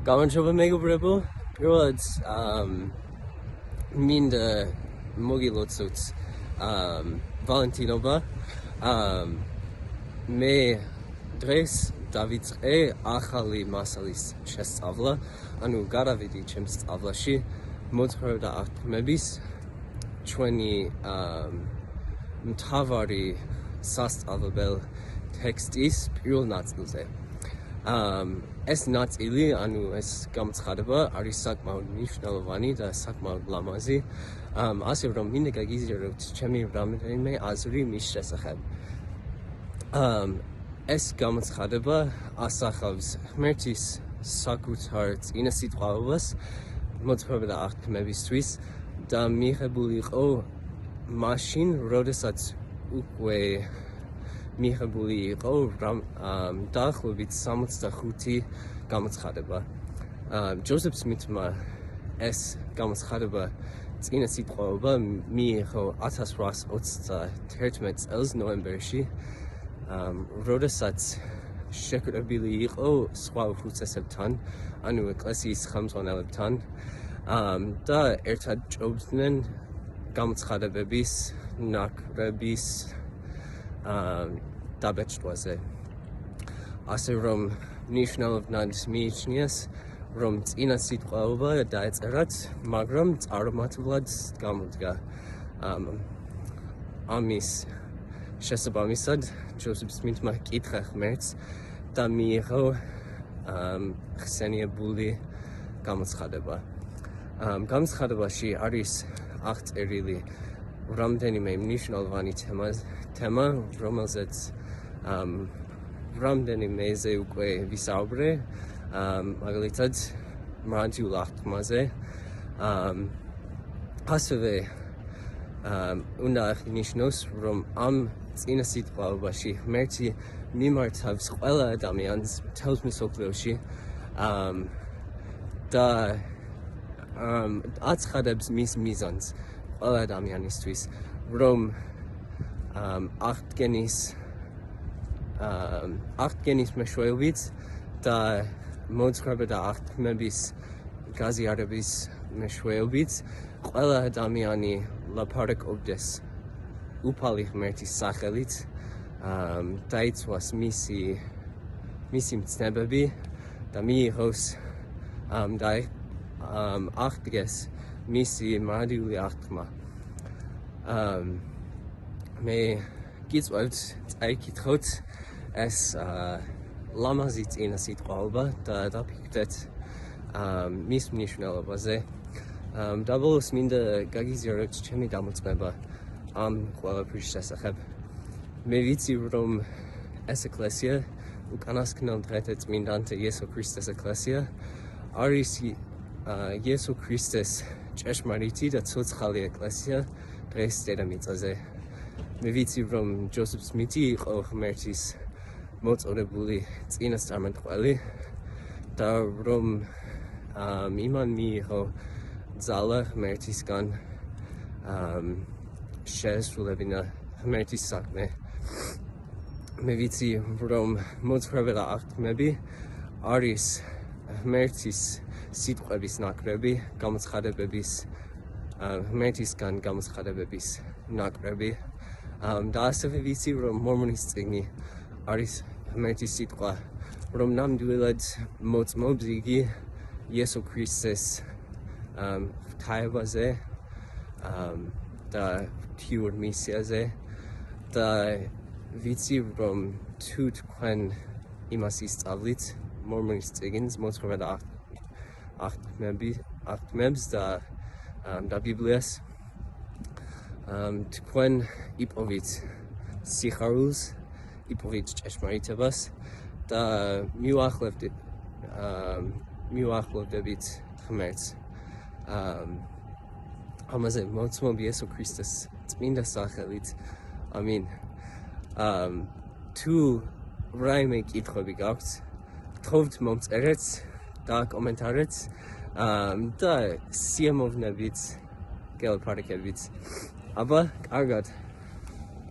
გამარჯობა მეგობრებო, პირველად მინდა მოგილოცოთ ვალენტინობა. მე დღეს დავიწყე ახალი მასალის შესწავლა, ანუ გარავიდი ჩემს სწავლაში მოძღვრება აღქმების ჩვენი მთავარი სასწავლებელი ტექსტის პირველ ნაწილზე. ეს ნაწილი, ანუ ეს გამოცხადება არის საკმაოდ მნიშვნელოვანი და საკმაოდ ლამაზი, ასე რომ მინდა გაგიზიაროთ ჩემი რამდენიმე აზრი მის შესახებ. ეს გამოცხადება ასახავს ღმერთის საკუთარ წინასიტყვაობას მოძღვრება და აღქმებისთვის და მიღებული იყო მაშინ, როდესაც უკვე მიღებული იყო დაახლოებით 65 გამოცხადება. ჯოზეფ სმითმა ეს გამოცხადება წინასიტყვაობა მიიღო 1821 წელს ნოემბერში, როდესაც შეკრებილი იყო სხვა უხუცესებთან, ანუ ეკლესიის ხელმძღვანელებთან და ერთად ჭობდნენ გამოცხადებების ნაკრების დაბეჭდვაზე. ასე რომ მნიშვნელოვნად მიიჩნიეს, რომ წინასიტყვაობა დაეწერათ, მაგრამ წარუმატებლად გამოდგა. ამის შესაბამისად, ჯოზეფ სმითმა კითხა ღმერთს და მიიღო ხსენიებული გამოცხადება. გამოცხადებაში არის აღწერილი რამდენიმე მნიშვნელოვანი თემა, რომელზეც რამდენიმეზე უკვე ვისაუბრე, მაგალითად მარადიულ აღთქმაზე. ასევე უნდა აღინიშნოს, რომ ამ წინასიტყვაობაში ღმერთი მიმართავს ყველა ადამიანს მთელ მსოფლიოში და აცხადებს მის მიზანს ყველა ადამიანისთვის, რომ აღდგენის მეშვეობით და მოძღვრება და აღქმების გაზიარების მეშვეობით ყველა ადამიანი ლაპარაკობდეს უფალი ღმერთის სახელით, დაიცვას მისი მცნებები და მიიღოს და აღდგეს მისი მარადიული აღთქმა. მე გიწევთ წაიკითხოთ ეს ლამაზი წინასიტყვაობა და დაფიქრდეთ მის მნიშვნელობაზე. დაბოლოს მინდა გაგიზიაროთ ჩემი დამოწმება ამ ყველაფრის შესახებ. მე ვიცი, რომ ეს ეკლესია, უკანასკნელ დღეთა წმინდანთა იესო ქრისტეს ეკლესია, არის იესო ქრისტეს ჭეშმარიტი და ცოცხალი ეკლესია დღეს დედამიწაზე. მე ვიცი, რომ ჯოზეფ სმითი იყო ღმერთის მოწოდებული წინასწარმეტყველი და რომ იმან მიიღო ძალა ღმერთისგან შეესრულებინა ღმერთის საქმე. მე ვიცი, რომ მოძღვრება და აღქმები არის ღმერთის სიტყვების ნაკრები, ღმერთისგან გამოცხადებების ნაკრები. და ასევე ვიცი, რომ მორმონის წიგნი არის ღმერთის სიტყვა, რომ ნამდვილად მოწმობს იგი იესო ქრისტეს ღვთაებაზე და ღვთიურ მისიაზე და ვიცი, რომ თუ თქვენ იმას ისწავლით მორმონის წიგნს, მოძღვრება და აღქმებს და ბიბლიას, თქვენ იპოვით სიხარულს, იპოვით ჭეშმარიტებას და მიუახლოვდებით ღმერთს. ამაზე მოცმობ იესო ქრისტეს წმინდა სახელით. ამინ. თუ რაიმე კითხვები გაქვთ, გთხოვთ მომწერეთ და კომენტარეთ და სიამოვნებით გელაპარაკებით. აბა, კარგად.